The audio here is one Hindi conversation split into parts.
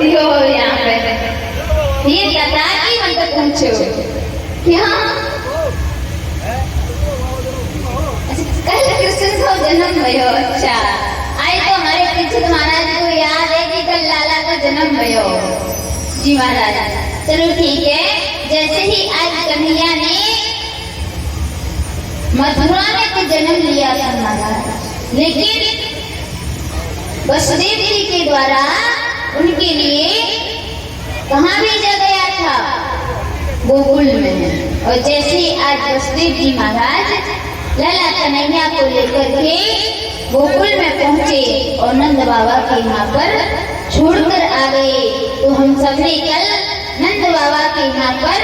बोलती हो यहाँ पे। ये कथा की मतलब पूछो क्या कल कृष्ण को जन्म भयो। अच्छा आज तो हमारे पीछे महाराज को याद है कि कल लाला का जन्म भयो। जी महाराज चलो ठीक है। जैसे ही आज कन्हैया ने मथुरा में तो जन्म लिया था महाराज, लेकिन वसुदेव जी के द्वारा उनके लिए कहाँ भेजा गया था? गोकुल में। और जैसे आज वसुदेव जी महाराज लाला कन्हैया को लेकर के गोकुल में पहुंचे और नंद बाबा के यहाँ पर छोड़कर आ गए, तो हम सबने कल नंद बाबा के यहाँ पर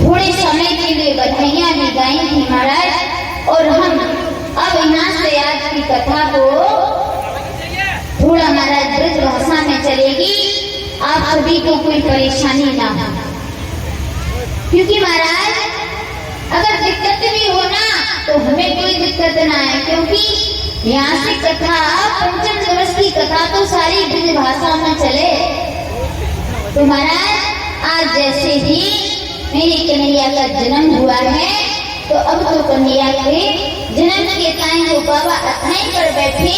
थोड़े समय के लिए बधाइयाँ भी गाई थी महाराज। और हम अब यहाँ से आज की कथा को थोड़ा महाराज ब्रज भाषा में चलेगी, आप सभी को कोई परेशानी ना हो। क्योंकि महाराज अगर दिक्कत भी हो ना तो हमें कोई दिक्कत ना है, क्योंकि यहाँ से कथा पंचम दिवस की कथा तो सारी ब्रज भाषा में चले। तो महाराज आज जैसे ही मेरे कन्हैया का जन्म हुआ है, तो अब तो कन्हैया के जन्म के टाइम को बाबा अथाई पर बैठे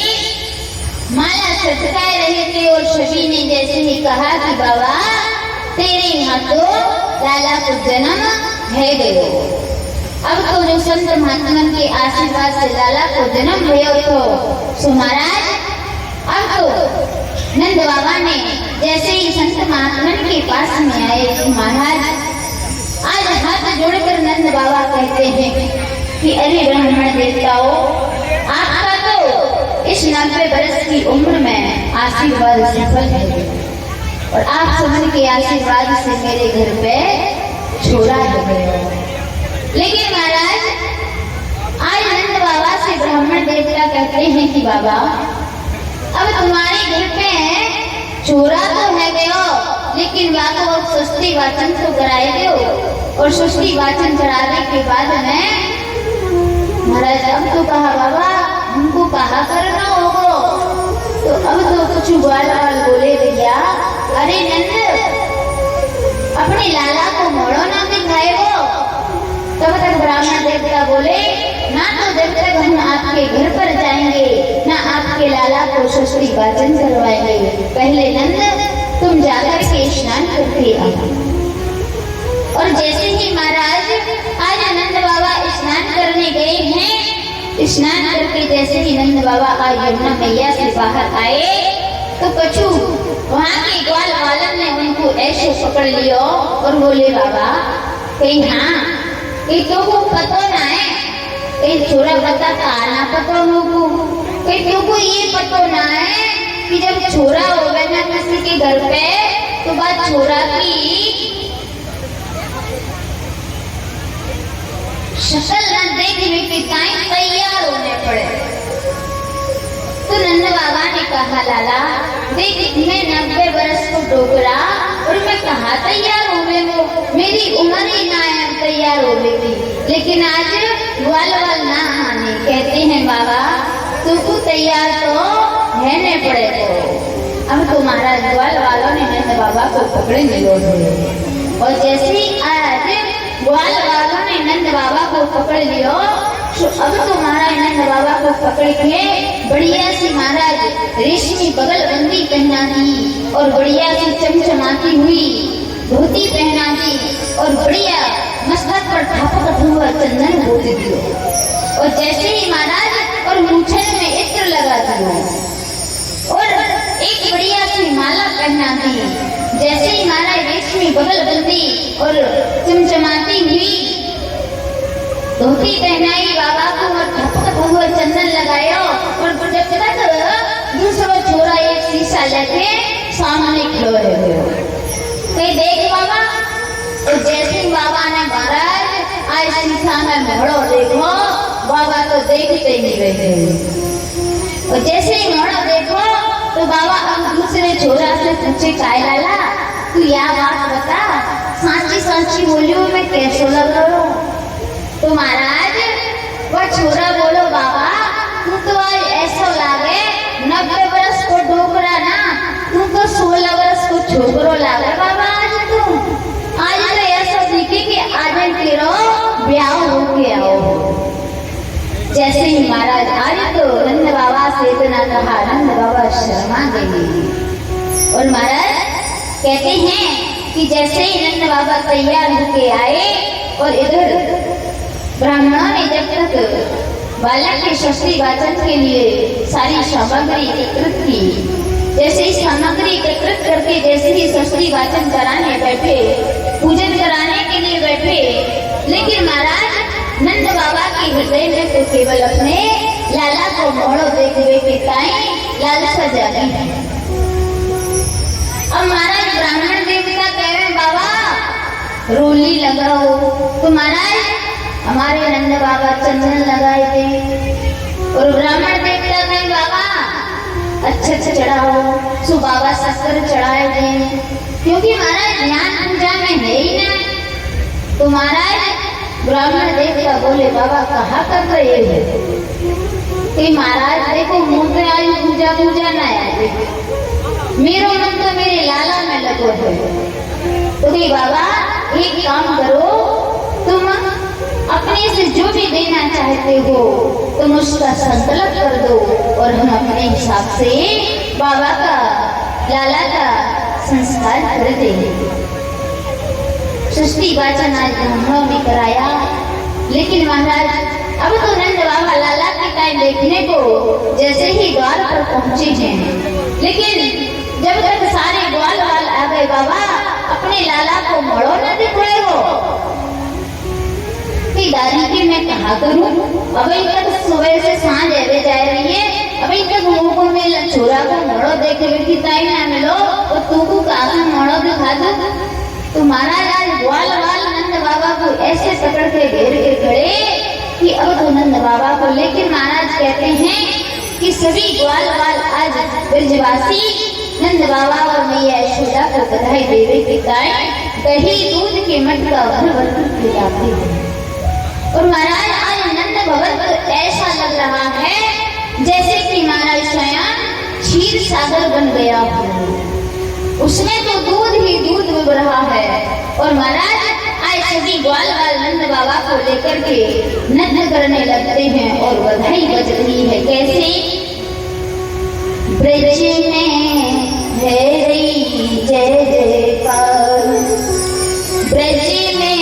माला छटकाए रहे थे और सभी ने जैसे ही कहा कि बाबा तेरे यहाँ तो लाला को जन्म है गयो। अब तो जो संत महात्मन के आशीर्वाद से लाला को जन्म भयो तो सो महाराज अब तो नंद बाबा ने जैसे ही संत महात्मन के पास में आए तो महाराज आज हाथ जोड़कर नंद बाबा कहते हैं कि अरे ब्राह्मण देवताओं, आपका तो इस 90 वर्ष की उम्र में आशीर्वाद सफल है और आप सबके आशीर्वाद से मेरे घर पे छोड़ा है। लेकिन महाराज आज नंद बाबा से ब्राह्मण देवता कहते हैं कि बाबा अब तुम्हारे घर पे छोरा तो है गयो, लेकिन बाबा सृष्टि वाचन तो कराए दो। और सृष्टि वाचन कराने के बाद में महाराज अब तो कहा बाबा हमको कहा करना होगा। तो अब तो कुछ ग्वाल बोले भैया अरे नंद अपने लाला को मोड़ो ना दिखाए वो। तब तक ब्राह्मण देवता बोले ना तो जब तक हम आपके घर पर जाएंगे ना आपके लाला को सृष्टि वाचन करवाएंगे, पहले नंद तुम जाकर के स्नान करके आओ। और जैसे ही महाराज आज नंद बाबा स्नान करने गए हैं, स्नान करके जैसे ही नंद बाबा आज यमुना मैया से बाहर आए तो कछु वहाँ के ग्वाल वालन ने उनको ऐसे पकड़ लियो और बोले बाबा कहीं हाँ कहीं तो को पता ना है, कहीं छोरा पता काना पता हो को, कहीं तो को ये पता ना है कि जब छोरा होगा ना किसी के घर पे तो बात छोरा की शक्ल न देखने के टाइम तैयार होने पड़े। तो नंद बाबा ने कहा लाला देख मैं 90 वर्ष को डोकरा और मैं कहाँ तैयार होवे वो, मेरी उम्र ही ना है तैयार होवे की। लेकिन आज ग्वाल वाल ना आने कहते हैं बाबा तू तैयार तो रहने पड़े। तो अब तो महाराज ग्वाल वालों ने नंद बाबा को पकड़े मिलो और जैसे ही आज ग्वाल वालों ने नंद बाबा को पकड़ लियो तो अब तो महाराज नंद बाबा को पकड़ के बढ़िया सी महाराज रेशमी बगलबंदी पहना दी और बढ़िया सी चमचमाती हुई धोती पहना दी और बढ़िया मस्तक पर ढापक हुआ चंदन पोत दियो और जैसे ही महाराज और मूछन में इत्र लगा दिया और एक बढ़िया सी माला पहना दी। जैसे ही महाराज रेशमी बगलबंदी और चमचमाती हुई धोती पहनाई बाबा को और ढपक हुआ चंदन लगाया और जब तक दूसरा छोरा एक शीशा लेके सामने खड़ो रहे कहीं देख बाबा। तो जैसे ही बाबा ने महाराज आज शीशा में मोड़ो देखो बाबा तो देखते ही रहे और जैसे ही मोड़ो देखो तो बाबा अब दूसरे छोरा से पूछे काय लाला तू यह बात बता सांची सांची बोलियो मैं कैसे लग रहा हूँ। तो महाराज वो छोरा बोलो बाबा तू तो आज ऐसा लागे 90 वर्ष को डोकरा ना, तू तो 16 वर्ष को छोकरो लागे बाबा आज तो ऐसा दिखे कि आज तेरो ब्याह होके आओ। जैसे ही महाराज आए तो नंद बाबा से इतना कहा, नंद बाबा शर्मा गए। और महाराज कहते हैं कि जैसे ही नंद बाबा तैयार होके आए और इधर ब्राह्मणों ने जब तक बालक के षष्ठी वाचन के लिए सारी सामग्री एकत्रित की, जैसे ही सामग्री एकत्रित करके जैसे ही षष्ठी वाचन कराने बैठे, पूजन कराने के लिए बैठे, लेकिन महाराज नंद बाबा के हृदय में तो केवल अपने लाला को मोड़ो देखने के ताई लालसा जागी है। अब महाराज ब्राह्मण देवता कह रहे बाबा रोली लगाओ, तो महाराज हमारे नंद बाबा चंदन लगाए थे। और ब्राह्मण देवता कहे बाबा अच्छा चढ़ाओ, सो बाबा शक्कर चढ़ाए थे, क्योंकि महाराज ध्यान पूजा में है ही ना। तो महाराज ब्राह्मण देवता बोले बाबा कहाँ कर रहे हो? कि महाराज देखो मुँह पे आई पूजा ना आए, मेरो मन तो मेरे लाला में लगो है। तो कि बाबा एक काम करो, तुम अपने से जो भी देना चाहते हो तुम उसका संकल्प कर दो और हम अपने हिसाब से बाबा का लाला का संस्कार कर देंगे। षष्ठी वाचन आज ब्राह्मणों ने कराया, लेकिन महाराज अब तो नंद बाबा लाला के टाइम देखने को जैसे ही द्वार पर पहुंचे हैं, लेकिन जब तक सारे ग्वाल वाल आ गए बाबा अपने लाला को मोड़ो न दिख रहे हो। दादी की मैं कहा करूं, अभी तक सुबह से सांझ एवे जा रही है, अभी तक मुंह को में छोरा को मोड़ो देखे बैठी ताई ना मिलो और तू को काका मोड़ो दिखा दो। तो महाराज आज ग्वाल वाल नंद बाबा को ऐसे पकड़ के घेर के खड़े कि अब तो नंद बाबा को, लेकिन महाराज कहते हैं कि सभी ग्वाल वाल आज ब्रजवासी नंद बाबा और मैया यशोदा को बधाई देवे के ताई दही दूध के मटका भर भर खिलाते हैं। और महाराज आज नंद भवन तो ऐसा लग रहा है जैसे कि महाराज स्वयं क्षीर सागर बन गया हो, उसमें तो दूध ही दूध उब रहा है। और महाराज आज सभी ग्वाल वाल नंद बाबा को लेकर के नृत्य करने लगते हैं और बधाई बज रही है। कैसे? ब्रज में है रही जय जयकार, ब्रज में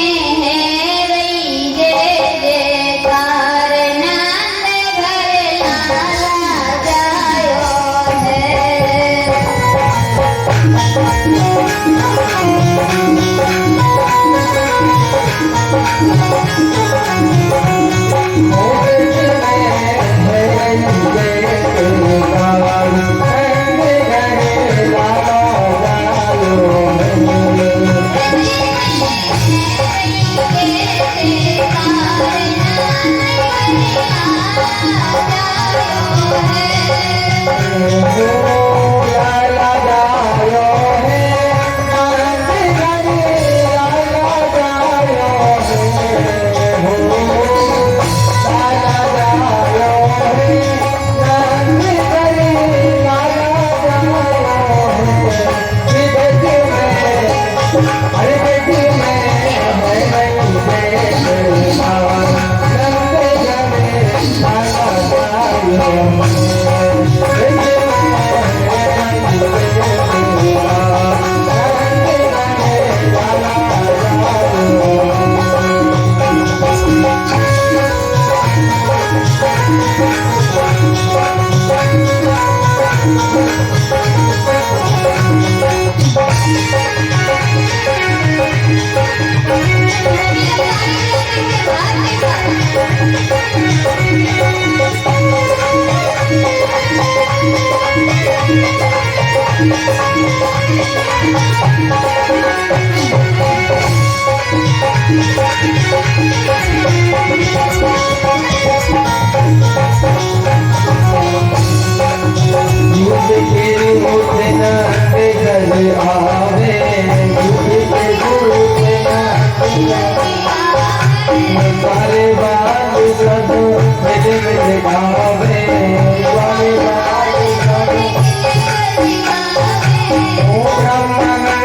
Oh,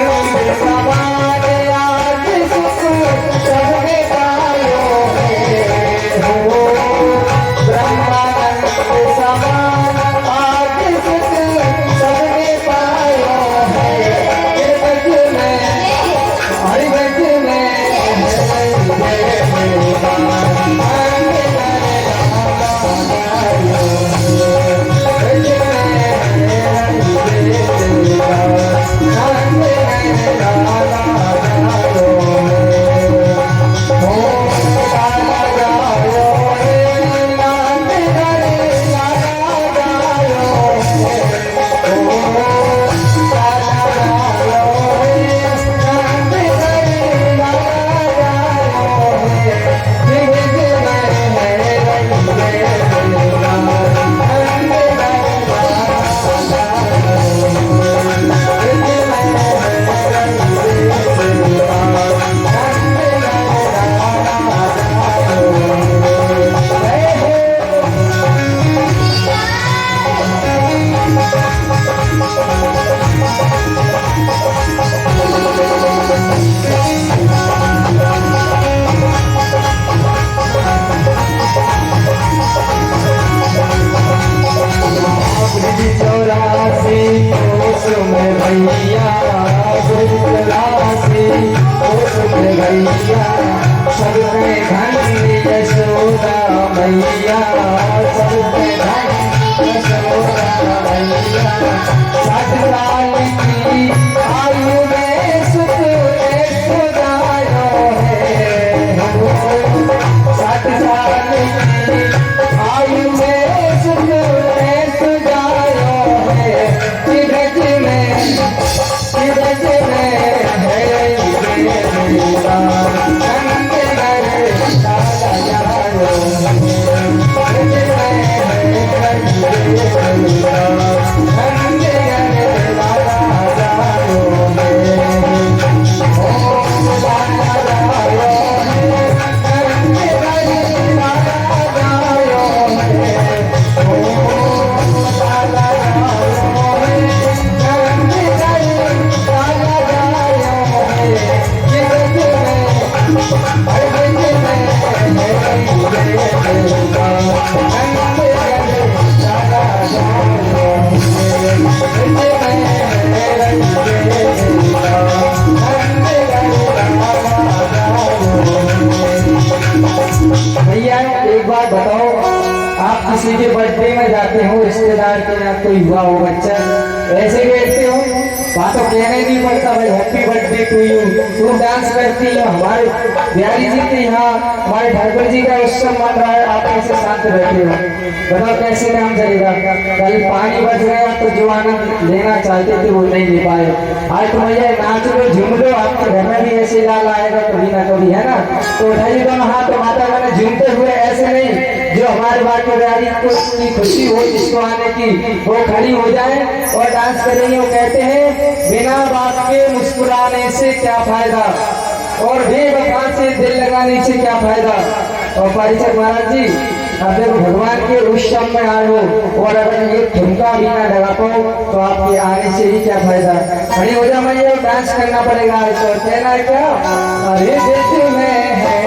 में भैया गुजराती भैया सबके धनी यशोदा मैया सबके धनी यशोदा मैया 60 साल की आयु में सुख एक खुदायो है 60 साल की आयु में सुख एक खुदायो है किरज में है भैया एक बात बताओ, आप किसी के बर्थडे में जाते हो, रिश्तेदार के यहाँ कोई हुआ हो बच्चा, ऐसे कहते हो, बात तो कहना ही नहीं पड़ता भाई हैप्पी बर्थडे टू यू, तुम डांस करती हो। हमारे बिहारी जी के यहाँ हमारे ठाकुर जी का उत्सव मान रहा है, आप कैसे शांत बैठे हो, बताओ कैसे काम चलेगा। कल पानी बच गया तो जो आनंद लेना चाहते थे वो नहीं ले पाए। आज तो भैया नाच लो झूम लो, आपके घर में भी ऐसे लाल आएगा कभी ना कभी, है ना। तो उठाइए दोनों हाथ, तो माता मैंने झूमते हुए ऐसे नहीं, जो हमारे बात की बिहारी को की खुशी हो जिसको आने की, वो खड़ी हो जाए और डांस करेंगे। वो कहते हैं बिना बात के मुस्कुराने से क्या फायदा, और बेवफा से दिल लगाने से क्या फायदा। और परिचय महाराज जी, अब देखो भगवान के उत्सव में आए हो और अगर ये ठुमका भी ना लगा पाओ तो आपके आने से ही क्या फायदा। खड़ी हो जा मैया, डांस करना पड़ेगा। और कहना है क्या, अरे दिल में है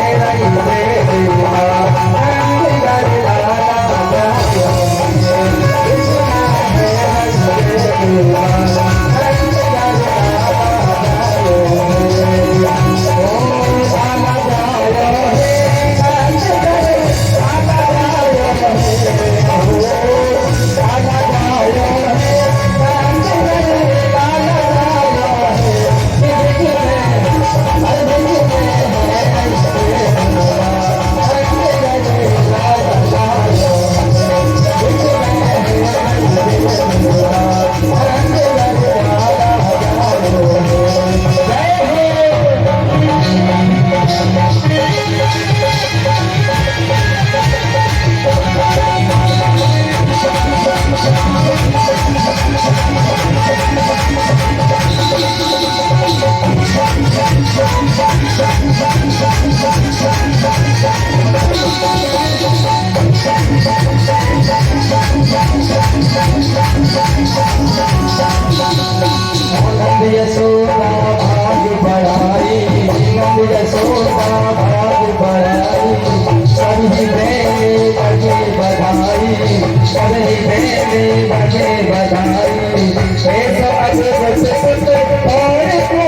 यशोदा भाग बढ़ाई, यशोदा भाग बढ़ाई, सभी बेटे बजे बधाई, सभी बेटे बजे बधाई। ऐसा अजब सुख और को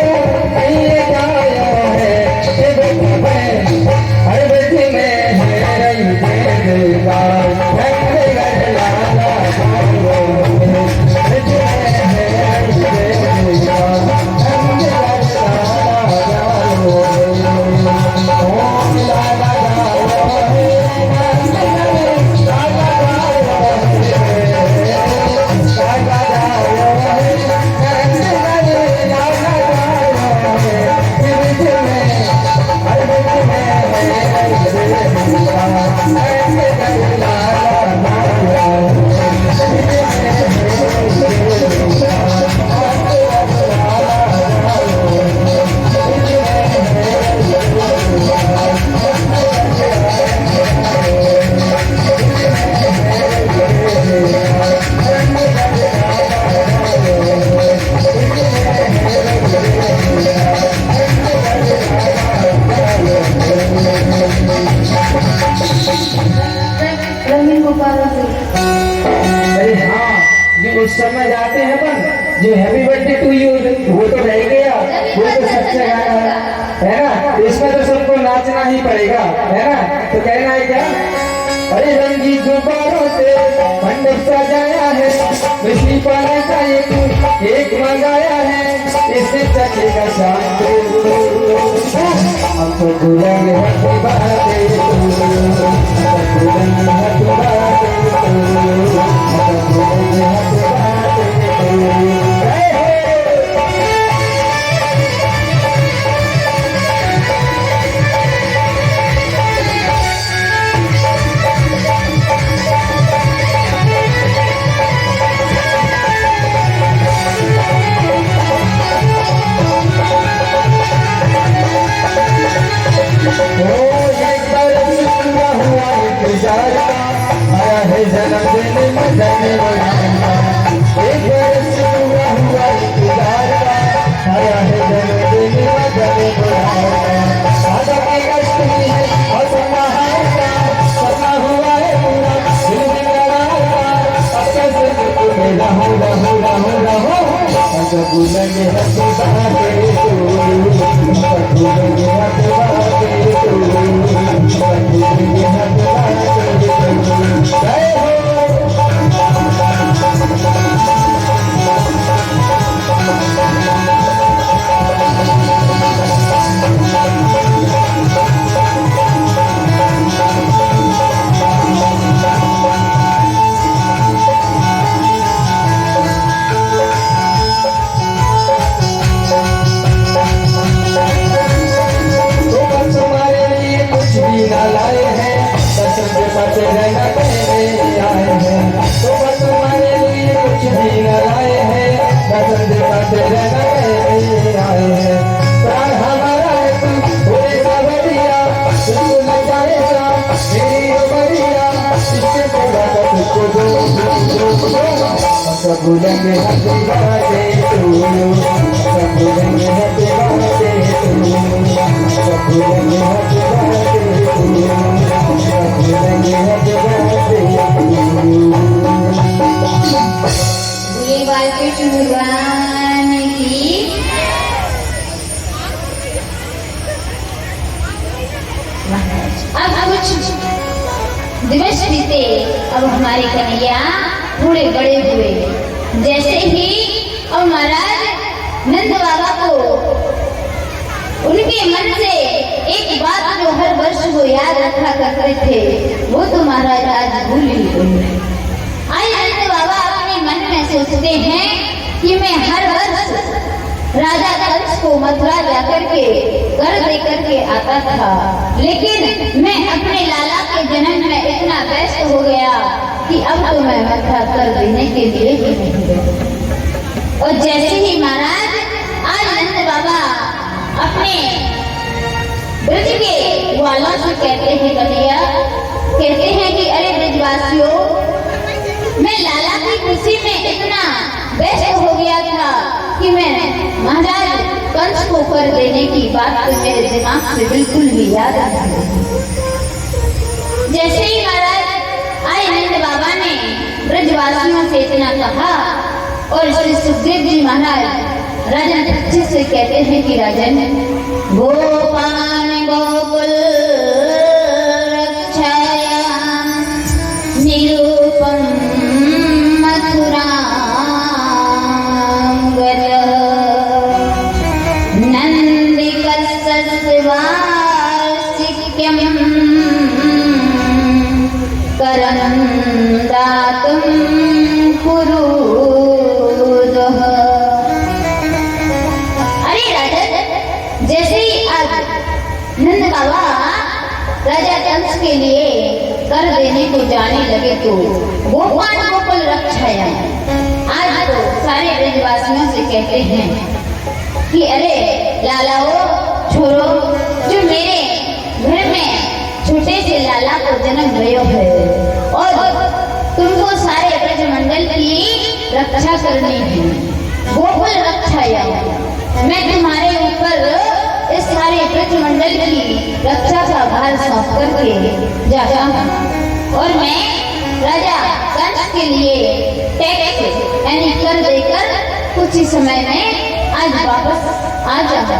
नहीं गाया है, हर बेटी में है रही देगा उस समय जाते हैं अपन जो हैप्पी बर्थडे टू यू वो तो रह गया, वो तो सच्चा गाना है ना, इसमें तो सबको नाचना ही पड़ेगा, है ना। तो कहना है क्या, अरे रंगी गुब्बारों से मंडप सजाया है, मिश्री पाने का एक मंगाया है, इससे चलेगा शाम को हमको दुल्हन हैप्पी बर्थडे आया है जन्मदिन में जाने वाला, एक बरस पूरा हुआ इंतजार का, आया है जन्मदिन में जाने वाला, आजा के कष्ट में है और सपना हुआ है पूरा, दिल में करारा, अब कैसे तुम्हें रहो रहो रहो रहो, आजा भूलेंगे हंसी बहाते तू, आजा भूलेंगे हंसी बहाते तू, आजा भूलेंगे हंसी बहाते जय हो। तुम्हारे लिए कुछ भी ना लाए हैं, दर्शन के साथ रहना कहने आए हैं, तुम्हारे लिए कुछ भी न लाए हैं, दर्शन के साथ रहना कहने आए हैं, प्राण हमारा है तू बोले सावरिया, तुझको न जाएगा मेरी उमरिया, इससे पूरा का तुझको दो सब भूलेंगे हैप्पी बर्थडे टू यू, सब भूलेंगे हैप्पी बर्थडे टू यू, सब भूलेंगे हैप्पी बर्थडे टू यू, सब भूलेंगे हैप्पी बर्थडे टू यू। बोले बालकृष्ण भगवान की। अब कुछ दिवस बीते, अब हमारे कन्हैया थोड़े बड़े हुए, जैसे ही अब महाराज नंद बाबा को उनके मन से एक बात जो हर वर्ष वो याद रखा करते थे, वो तो महाराज आज भूल ही गए। आज नंद बाबा अपने मन में सोचते हैं कि मैं हर वर्ष राजा कंस को मथुरा जाकर के कर दे करके आता था, लेकिन मैं अपने लाला के जन्म में इतना व्यस्त हो गया कि अब तो मैं मथुरा कर देने के लिए ही नहीं गया। और जैसे ही महाराज आज नंद बाबा अपने ब्रज के वालों से कहते हैं, कन्हैया कहते हैं कि अरे ब्रजवासियों, मैं लाला की खुशी में इतना व्यस्त हो गया था कि मैं महाराज कंस को कर देने की बात तो मेरे दिमाग से बिल्कुल भी याद नहीं। जैसे ही महाराज आए नंद बाबा ने ब्रजवासियों से इतना कहा, और श्री सुखदेव जी महाराज राजन अच्छे से कहते हैं कि राजन, गोपान गोकुल रक्षाया निरूपम मथुरा करं दातुं कुरुदः। अरे राजा, जैसे ही आज नंद बाबा राजा कंस के लिए कर देने को जाने लगे तो गोपाल गोकुल रक्षाया, आज तो सारे ब्रजवासियों से कहते हैं कि अरे लालाओ छोरो, जो मेरे घर में छोटे से लाला को जन्म भयो है और तुमको सारे ब्रजमंडल की रक्षा करनी है, गोकुल रक्षाया, मैं तुम्हारे ऊपर इस सारे ब्रजमंडल की रक्षा का भार सौंप करके जाता हूँ और मैं राजा कंस के लिए टैक्स यानी कर देकर कुछ ही समय में आज वापस आ जाओ।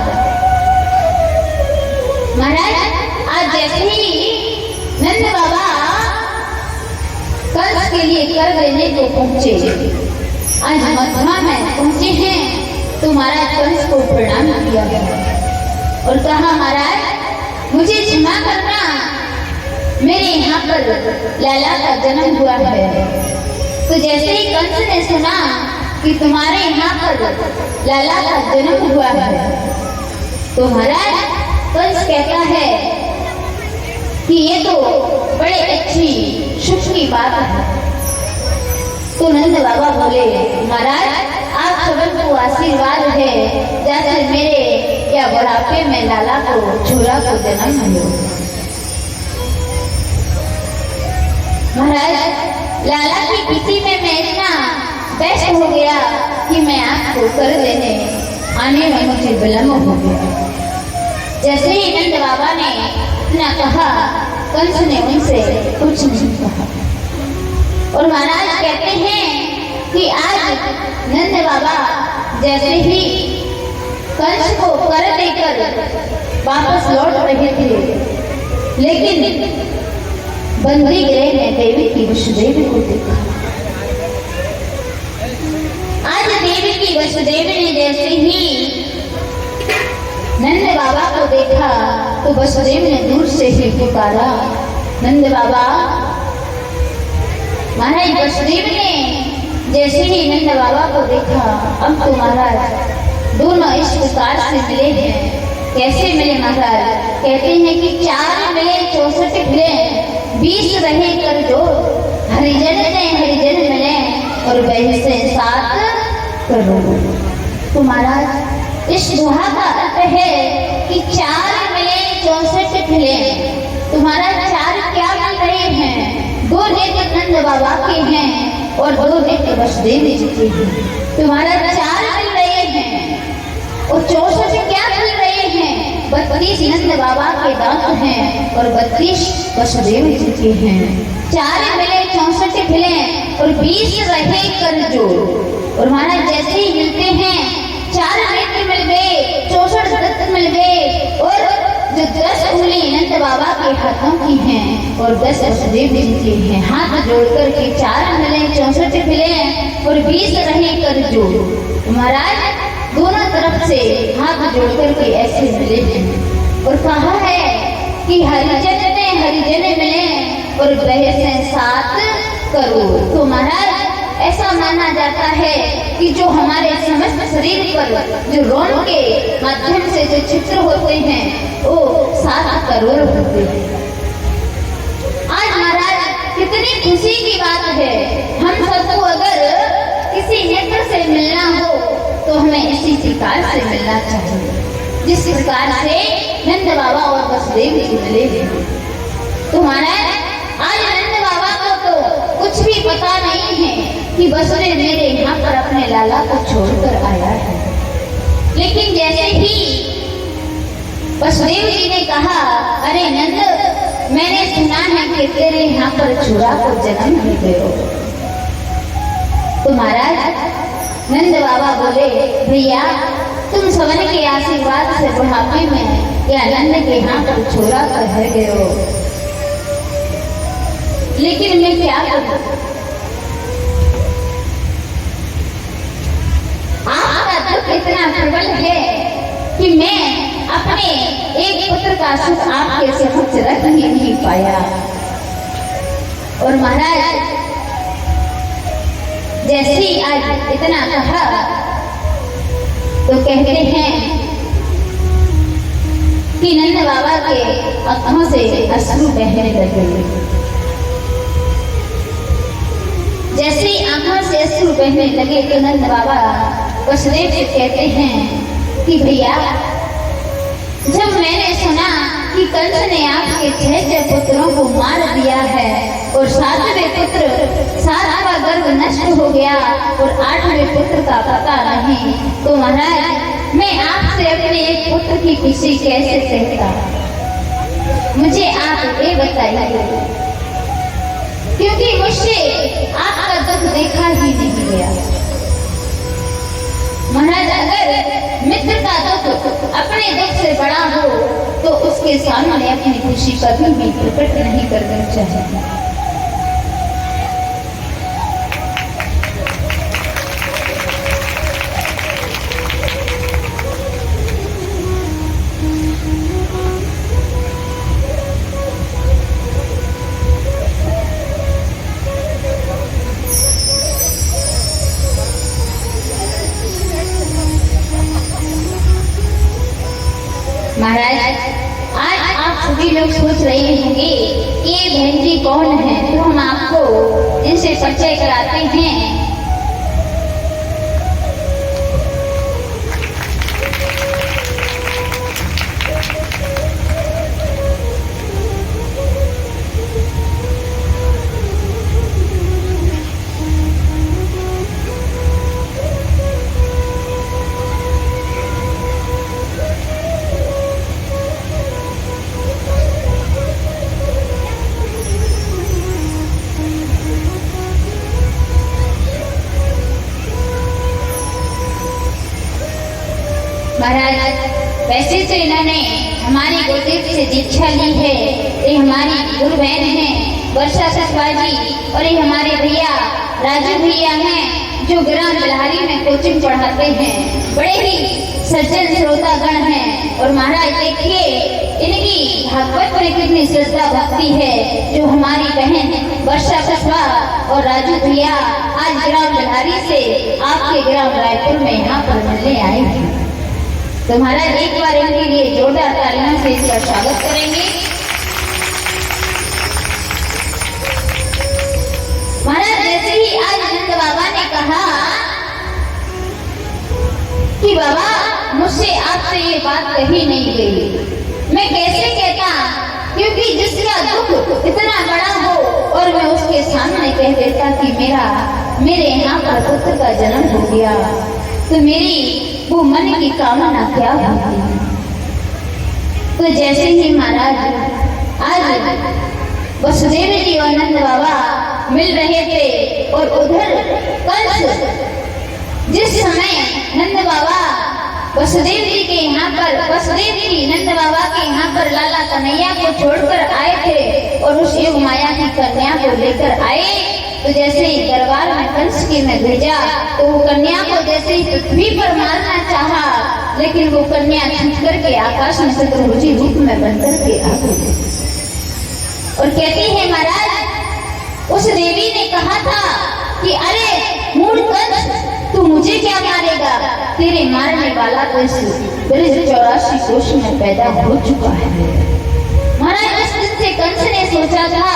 महाराज आज जैसे ही नंद बाबा कंस के लिए कर देने को पहुंचे, आज मथुरा में पहुंचे हैं तो महाराज कंस को प्रणाम किया और कहा महाराज मुझे क्षमा करना, मेरे यहाँ पर लैला का जन्म हुआ है। तो जैसे ही कंस ने सुना कि तुम्हारे यहाँ पर लैला का जन्म हुआ है तो महाराज कंस कहता है कि ये तो बड़े अच्छी शुभ की बात है। तो नंद बाबा बोले महाराज आप सबको आशीर्वाद है जैसे मेरे या बुढ़ापे में लाला को छोरा को जन्म हुआ। महाराज लाला की किसी में मैं इतना व्यस्त हो गया कि मैं आपको कर देने आने में मुझे विलम्ब हो गया। जैसे ही नंद बाबा ने इतना कहा कंस ने उनसे कुछ नहीं कहा। और महाराज कहते हैं कि आज नंद बाबा जैसे ही कंस को कर देकर वापस लौट रहे थे, लेकिन बंदी गृह में देवी की वसुदेवी को देखा। आज देवी की वसुदेवी ने जैसे ही नंद बाबा को देखा तो वसुदेव ने दूर से ही पुकारा नंद बाबा। महाराज वसुदेव ने जैसे ही नंद बाबा को देखा, अब तो महाराज दोनों इस प्रकार से मिले हैं। कैसे मिले महाराज? कहते हैं कि 4 मिले 64 मिले 20 रहे कर जो, हरिजन ने हरिजन मिले और वह से 7 करोड़। तो महाराज इस दोहा का अर्थ है कि 4 मिले 64 मिले। तुम्हारा 4 क्या मिल रहे हैं? 2 नेत्र नंद बाबा के हैं और 2 नेत्र वसुदेव जी के हैं। तुम्हारा 4 मिल रहे हैं और 64 क्या मिल रहे हैं? 32 नंद बाबा के दांत हैं और 32 वसुदेव जी के हैं। 4 मिले 64 मिले और 20 रहे कर जोड़। और महाराज जैसे ही मिलते हैं 4 नेत्र मिल गए, 64 दत्त मिल गए और जो 10 उंगली नंद बाबा के हाथों की हैं और 10 वसुदेव जी की हैं। हाथ जोड़कर के 4 मिले 64 मिले और 20 रहे कर जोड़। महाराज दोनों तरफ से हाथ जोड़कर के ऐसे मिले हैं और कहा है कि हरिजन ने हरिजन मिले और वह से 7 करोड़। तो महाराज ऐसा माना जाता है कि जो हमारे समस्त शरीर पर जो रोम के माध्यम से जो चित्र होते हैं वो 7 करोड़ होते हैं। आज महाराज कितनी खुशी की बात है। हम सबको अगर किसी नेत्र से मिलना हो तो हमें इसी प्रकार से मिलना चाहिए जिस प्रकार से नंद बाबा और वसुदेव जी मिले हैं। तो महाराज आज नंद बाबा को तो कुछ भी पता नहीं है कि वसुदेव मेरे यहाँ पर अपने लाला को छोड़कर आया है। लेकिन जैसे ही वसुदेव जी ने कहा अरे नंद मैंने सुना है कि तेरे यहाँ पर छोरा को जन्म हो गयो। तो महाराज नंद बाबा बोले भैया तुम सबन के आशीर्वाद से बुढ़ापे में या नंद के यहाँ पर छोरा कर गए हो, लेकिन मैं क्या करूं? आपका दुख इतना प्रबल है कि मैं अपने एक पुत्र का सुख आपके समक्ष रख ही नहीं पाया। और महाराज जैसे ही आज इतना कहा तो कहते हैं कि नंद बाबा के आंखों से अश्रु बहने लगे। जैसे ही आंखों से अश्रु बहने लगे तो नंद बाबा वसुदेव से कहते हैं कि भैया जब मैंने सुना कि कंस ने आपके 6 पुत्रों को मार दिया है और 7वें पुत्र 7वां गर्भ नष्ट हो गया और 8वें पुत्र का पता नहीं, तो महाराज मैं आपसे अपने एक पुत्र की खुशी कैसे कहता? मुझे आप ये बताइए, क्योंकि मुझसे आपका दुख देखा ही नहीं गया। उसके सामने अपनी खुशी कभी भी प्रकट नहीं करना चाहिए। महाराज, आज आप सभी लोग सोच रहे होंगे कि ये बहन जी कौन है, तो हम आपको इनसे परिचय कराते हैं। महाराज, वैसे तो इन्होंने हमारी गोदेव से दीक्षा ली है। ये हमारी गुरु बहन है वर्षा ससवा जी, और ये हमारे भैया राजू भैया हैं जो ग्राम बिलहारी में कोचिंग पढ़ाते हैं। बड़े ही सज्जन श्रोतागण हैं। और महाराज देखिए इनकी भागवत में कितनी श्रद्धा भक्ति है, जो हमारी बहन वर्षा ससवा और राजू भैया आज ग्राम बिलहारी से आपके ग्राम रायपुर में यहाँ पर मिलने आए हैं। तो महाराज एक बार इनके लिए जोरदार तालियों से इसका स्वागत करेंगे। महाराज, जैसे ही आज नंद बाबा ने कहा कि बाबा मुझसे आपसे ये बात कही नहीं गई, मैं कैसे कहता, क्योंकि जिसका दुख इतना बड़ा हो और मैं उसके सामने कह देता कि मेरे यहाँ पर पुत्र का जन्म हो गया, तो मेरी वो मन की कामना क्या होती। तो जैसे ही महाराज आज वसुदेव जी और नंद बाबा मिल रहे थे, और उधर कंस जिस समय नंद बाबा वसुदेव जी के यहाँ पर, वसुदेव जी नंद बाबा के यहाँ पर लाला कन्हैया को छोड़कर आए थे और उस योग माया की कन्या को लेकर आए। तो जैसे ही दरबार में कंस की में भेजा, तो वो कन्या को जैसे ही पृथ्वी पर मारना चाहा, लेकिन वो कन्या छूट करके आकाश में चतुर्भुजी रूप में बनकर के आ गई। और कहती है महाराज, उस देवी ने कहा था कि अरे मूढ़ कंस, तू मुझे क्या मारेगा, तेरे मारने वाला तो इस ब्रज 84 कोश में पैदा हो चुका है। महाराज, उस दिन से कंस ने सोचा था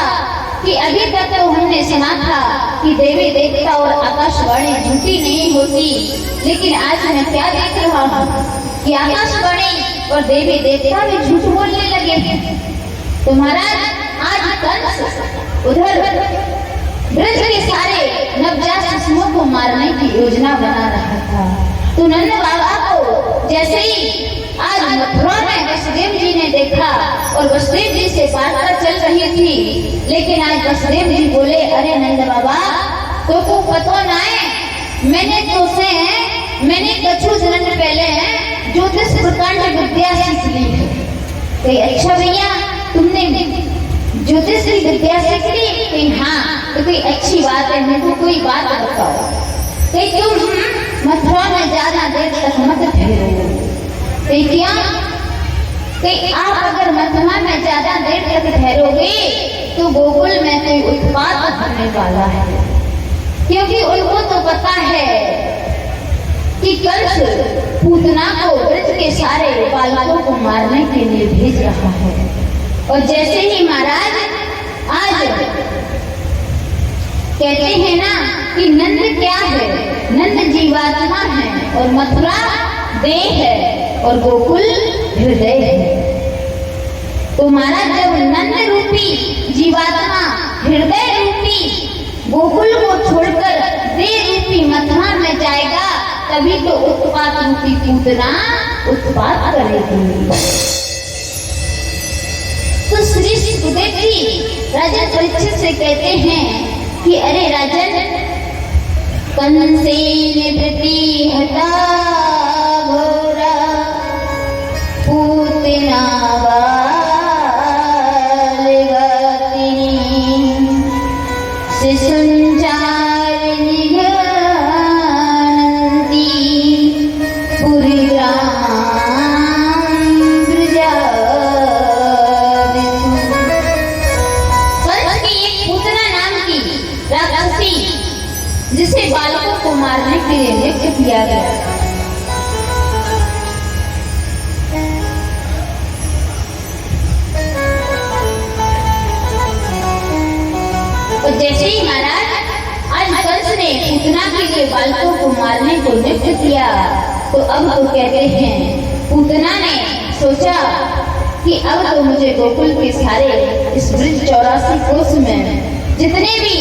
कि अभी तक तो हमने सुना था कि देवी देवता और आकाशवाणी झूठी नहीं होती, लेकिन आज मैं क्या देख रहा हूँ कि आकाशवाणी और देवी देवता भी झूठ बोलने लगे। तो महाराज, आज कंस उधर ब्रज के सारे नवजात शिशुओं को मारने की योजना बना रहा था। तो नंद बाबा को जैसे ही आज मथुरा में वसुदेव जी ने देखा, और वसुदेव जी से वार्ता चल रही थी, लेकिन आज वसुदेव जी बोले, अरे नंद बाबा, तो को पता ना है, मैंने कछु दिन पहले ज्योतिष प्रकांड विद्या सीख ली है। तो अच्छा भैया, तुमने ज्योतिष की विद्या सीख ली? कि हाँ। तो कोई अच्छी बात है, मेरे को कोई बात बताओ कि तुम मथुरा में ज्यादा देर तक मत ठहरो। क्या कि आप अगर मथुरा में ज्यादा देर तक ठहरोगे तो गोकुल में कोई उत्पात होने वाला है, क्योंकि उनको तो पता है कि कंस पूतना को ब्रज के सारे बालकों को मारने के लिए भेज रहा है। और जैसे ही महाराज आज कहते हैं ना कि नंद क्या है, नंद जीवात्मा है और मथुरा देह है और गोकुल हृदय है। तो महाराज, जब नंद रूपी जीवात्मा हृदय रूपी गोकुल को छोड़कर देह रूपी मथुरा में जाएगा, तभी तो उत्पात रूपी पूतना उत्पात करेगी। तो श्री सुखदेव जी राजा परीक्षित से कहते हैं कि अरे राजन, कंसेन प्रति हता घोरा पूतना को मारने के लिए नियुक्त किया गया। और जैसे ही महाराज आज कंस ने पूतना के लिए बालकों को मारने को नियुक्त किया, तो अब तो कहते हैं पूतना ने सोचा कि अब तो मुझे गोकुल के सारे इस ब्रज 84 कोस में जितने भी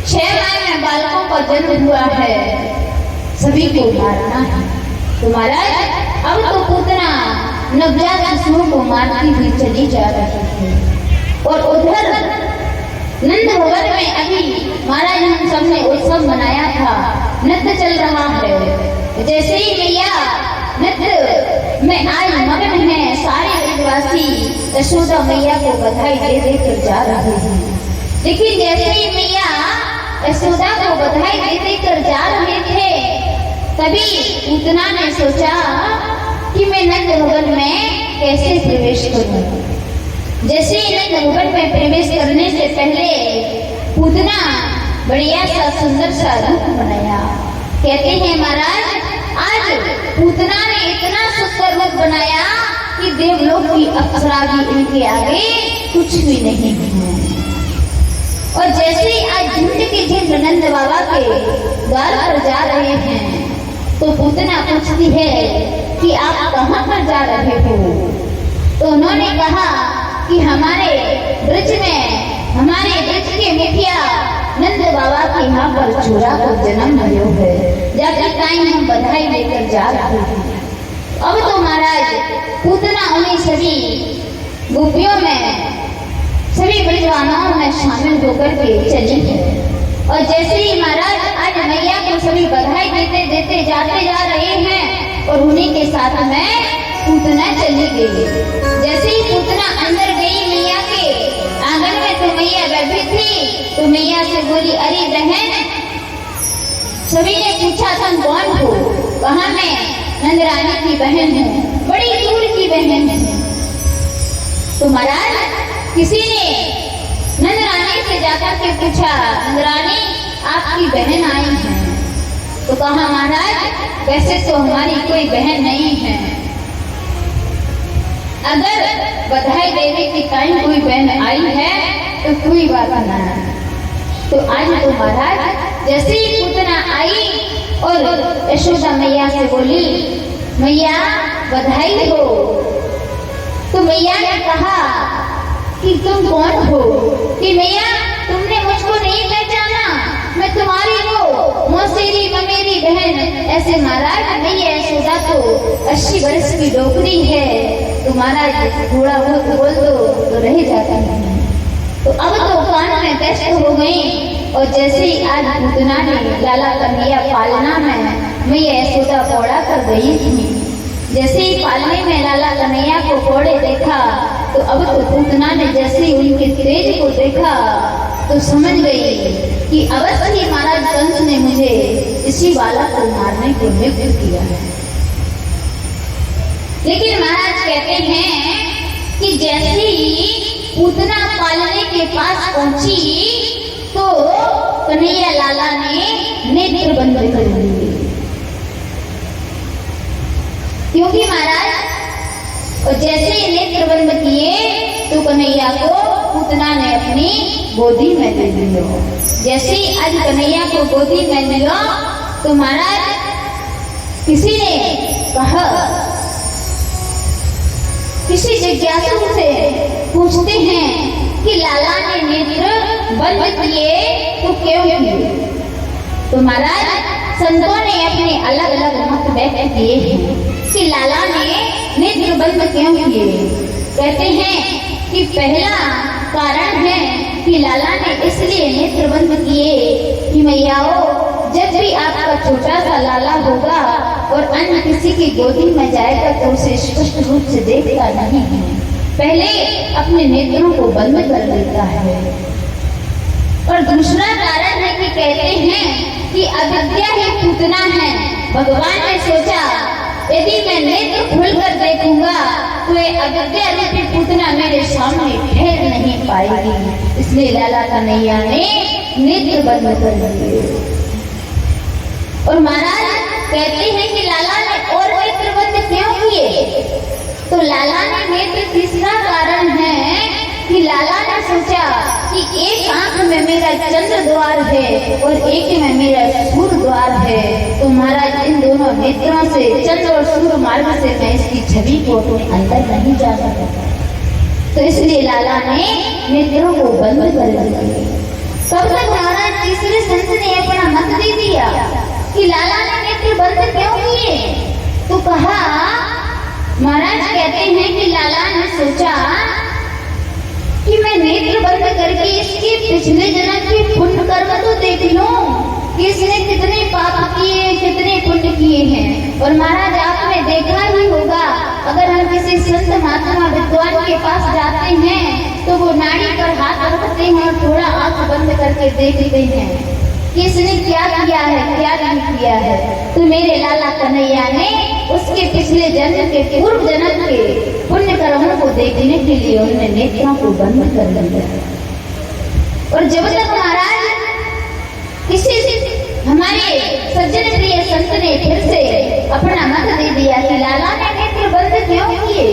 6 माह में बालकों का जन्म हुआ है सभी को मारना है। तो महाराज अब तो पूतना नवजात शिशुओं को मारती हुई चली जा रही है। और उधर नंद भवन में अभी महाराज हम सबने उत्सव मनाया था, नृत्य चल रहा है। जैसे ही मैया नृत्य में आज मगन है, सारे ब्रजवासी यशोदा मैया को बधाई दे देकर जा रहे हैं। लेकिन जैसे ही मैया यशोदा को बधाई दे देकर जा रहे थे, तभी पूतना ने सोचा कि मैं नंद भवन में कैसे प्रवेश करूं। जैसे ही नंद भवन में प्रवेश करने से पहले पूतना बढ़िया सा सुंदर सा रूप बनाया। कहते हैं महाराज आज पूतना ने इतना सुंदर रूप बनाया कि देवलोक की अप्सरा भी इनके आगे कुछ भी नहीं है। और जैसे ही आज झुंड के झुंड नंद बाबा के द्वार पर जा रहे हैं, तो पूतना पूछती है कि आप कहाँ पर जा रहे हो। तो उन्होंने कहा कि हमारे ब्रज के मुखिया नंद बाबा के यहाँ पर चूड़ा को जन्म भयो है, जाकर टाइम हम बधाई लेकर जा रहे हैं। अब तो महाराज पूतना उन्हें सभी गोपियों में सभी ब्रजवानाओं में शामिल होकर के चली है। और जैसे ही महाराज आज मैया को सभी बधाई देते देते जाते जा रहे हैं और उन्हीं के साथ में पूतना चली गई। जैसे ही पूतना अंदर गई मैया के आंगन में, तो मैया बैठी थी, तो मैया से बोली अरे बहन, सभी ने पूछा तुम कौन हो। कहा मैं नंदरानी की बहन हूँ, बड़ी दूर की बहन हूँ। तो महाराज किसी ने नंदरानी से जाकर के पूछा नंदरानी आपकी बहन आई है। तो कहा महाराज वैसे तो हमारी कोई बहन नहीं है, अगर बधाई देने के टाइम कोई बहन आई है तो कोई बात ना। तो आज तो महाराज जैसे ही पूतना आई और यशोदा मैया से बोली मैया बधाई हो, तो मैया ने कहा कि तुम कौन हो। कि मैया तुमने मुझको नहीं पहचाना, मैं तुम्हारी वो मौसेरी ममेरी बहन। ऐसे महाराज मैया यशोदा तो 80 वर्ष की डोकरी है, तो महाराज थोड़ा बहुत बोल दो तो रह जाता है। तो अब तो कान में व्यस्त हो गई। और जैसे ही आज पूतना ने लाला कन्हैया पालना में मैया यशोदा पौड़ा कर गई थी, जैसे ही पालने में लाला कन्हैया को पौड़े देखा, तो अब तो पूतना ने जैसे ही उनके तेज को देखा तो समझ गई कि अवश्य ही महाराज कंस ने मुझे इसी बालक को मारने को नियुक्त किया है। लेकिन महाराज कहते हैं कि जैसे ही पूतना पालने के पास पहुंची, तो कन्हैया लाला ने नेत्र बंद कर दिए। क्योंकि महाराज और जैसे ही नेत्र बंद किए तो कन्हैया को पूतना ने अपनी गोदी में ले लिया। जैसे ही आज कन्हैया को गोदी में लिया, तो महाराज किसी ने कहा, किसी जिज्ञासु से पूछते हैं कि लाला ने नेत्र बंद किए तो क्यों किए। तो महाराज संतों ने अपने अलग अलग मत व्यक्त किए हैं कि लाला ने नेत्र बंद क्यों किए। कहते हैं कि पहला कारण है कि लाला ने इसलिए नेत्र बंद किए कि मैयाओं, जब भी आपका छोटा सा लाला होगा और अन्य किसी की गोदी में जाएगा तो उसे स्पष्ट रूप से देखता नहीं है, पहले अपने नेत्रों को बंद कर देता है। और दूसरा कारण है कि कहते हैं कि अविद्या ही पूतना है। भगवान ने सोचा यदि मैं नेत्र खुलकर देखूंगा तो ये अविद्या रूपी पूतना मेरे सामने ठहर नहीं पाएगी, इसलिए लाला कन्हैया ने नेत्र बंद कर दिए। और महाराज कहते हैं कि लाला ने और नेत्र बंद क्यों किए? तो लाला ने नेत्र तीसरा कारण है कि लाला ने सोचा कि एक आंख में मेरा चंद्र द्वार है और एक में मेरा सूर्य द्वार है, तो महाराज इन दोनों नेत्रों से, चंद्र और सूर्य मार्ग से मैं इसकी छवि को अपने अंदर नहीं जा सकता। तो इसलिए लाला ने नेत्रों को बंद कर दिया। तब तक महाराज तीसरे संत ने अपना मत दे दिया कि लाला ने नेत्र बंद क्यों किए? तो कहा, महाराज कहते हैं कि लाला ने सोचा कि मैं नेत्र बंद करके इसके पिछले जन्म के पुण्य कर्म तो देख लूं कि इसने कितने पाप किए, कितने पुण्य किए हैं। और महाराज आपने देखा ही होगा, अगर हम किसी संत महात्मा विद्वान के पास जाते हैं तो वो नाड़ी पर हाथ रखते हैं और थोड़ा आंख बंद करके देखते हैं कि इसने क्या किया है, क्या नहीं किया है। तो मेरे लाला कन्हैया ने उसके पिछले जन्म के, पूर्व जन्म के पुण्य कर्मों को देखने के लिए उन्होंने नेत्रों को बंद कर दिया। और जब तक महाराज किसी हमारे सज्जन प्रिय संत ने फिर से अपना मत दे दिया कि लाला ने नेत्र बंद क्यों किए?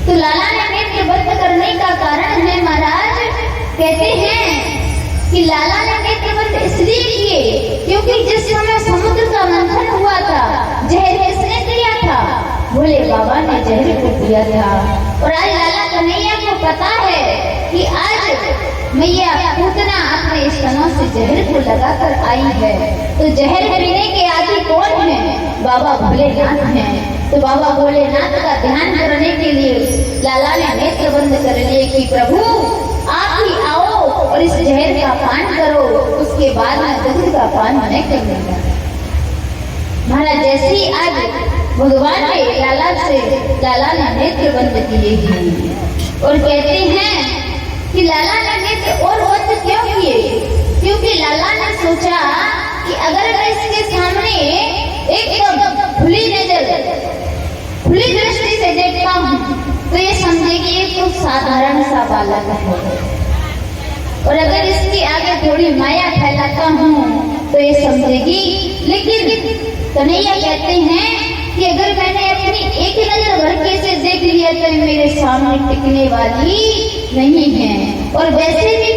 तो लाला ने नेत्र बंद करने का कारण है, महाराज कहते हैं कि लाला ने नेत्र बंद इसलिए किए क्योंकि जिस समय समुद्र का मंथन हुआ था, जहर किसने दिया था? भोले बाबा ने जहर को दिया था। और आज लाला कन्हैया को पता है कि आज मैया पूतना अपने स्तनों से जहर को लगाकर आई है, तो जहर पीने के आदि कौन है? बाबा भोलेनाथ हैं। तो बाबा भोलेनाथ का ध्यान करने के लिए लाला ने नेत्र बंद कर लिए कि प्रभु आप ही आओ और इस जहर का पान करो, उसके बाद में दूध का पान नहीं करूंगा। महाराज जैसे ही आज भगवान ने लाला ने नेत्र बंद किए हैं। और कहते हैं कि लाला ने नेत्र और बंद क्यों किए? क्योंकि लाला ने सोचा कि अगर मैं इसके सामने एकदम खुली नजर, खुली दृष्टि से देखता हूँ तो ये समझेगी ये तो साधारण सा बालक है, और अगर इसके आगे थोड़ी माया फैलाता हूँ तो ये समझेगी। लेकिन कन्हैया कहते हैं कि अगर मैंने अपनी एक नजर भर के से देख लिया तो मेरे सामने टिकने वाली नहीं है, और वैसे भी